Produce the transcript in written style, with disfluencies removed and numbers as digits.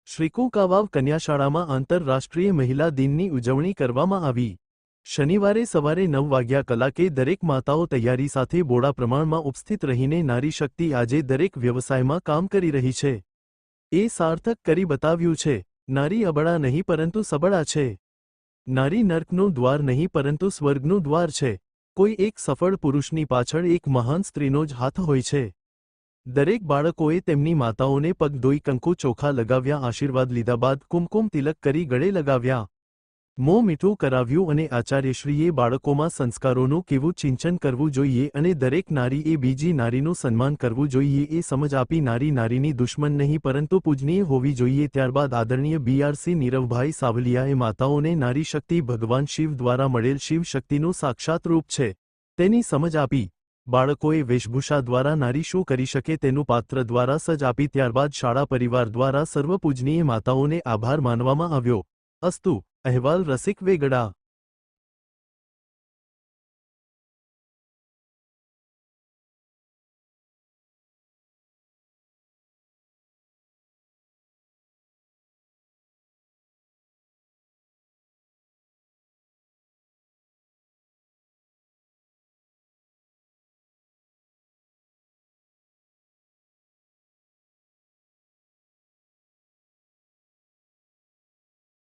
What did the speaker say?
શ્રીકુંકાવાવ કન્યાશાળામાં આંતરરાષ્ટ્રીય મહિલા દિનની ઉજવણી કરવામાં આવી। શનિવારે સવારે 9 વાગ્યા કલાકે દરેક માતાઓ તૈયારી સાથે બોડા પ્રમાણમાં ઉપસ્થિત રહીને નારી શક્તિ આજે દરેક વ્યવસાયમાં કામ કરી રહી છે એ સાર્થક કરી બતાવ્યું છે। નારી અબળા નહીં પરંતુ સબળા છે। નારી નર્કનું દ્વાર નહીં પરંતુ સ્વર્ગનું દ્વાર છે। કોઈ એક સફળ પુરુષની પાછળ એક મહાન સ્ત્રીનો જ હાથ હોય છે। દરેક બાળકોએ તેમની માતાઓને પગ ધોઈ કંકુ ચોખા લગાવ્યા, આશીર્વાદ લીધા બાદ કુમકુમ તિલક કરી ગળે લગાવ્યા, મોં મીઠું કરાવ્યું અને આચાર્યશ્રીએ બાળકોમાં સંસ્કારોનું કેવું સિંચન કરવું જોઈએ અને દરેક નારીએ બીજી નારીનું સન્માન કરવું જોઈએ એ સમજ આપી। નારી નારીની દુશ્મન નહીં પરંતુ પૂજનીય હોવી જોઈએ। ત્યારબાદ આદરણીય BRC નીરવભાઈ સાવલિયાએ માતાઓને નારી શક્તિ ભગવાન શિવ દ્વારા મળેલ શિવ શક્તિનું સાક્ષાત રૂપ છે તેની સમજ આપી। બાળકોએ વેશભૂષા દ્વારા નારી શું કરી શકે તેનું પાત્ર દ્વારા સજ આપી। ત્યારબાદ શાળા પરિવાર દ્વારા સર્વ પૂજનીય માતાઓને આભાર માનવામાં આવ્યો। અસ્તુ। અહેવાલ રસિક વેગડા।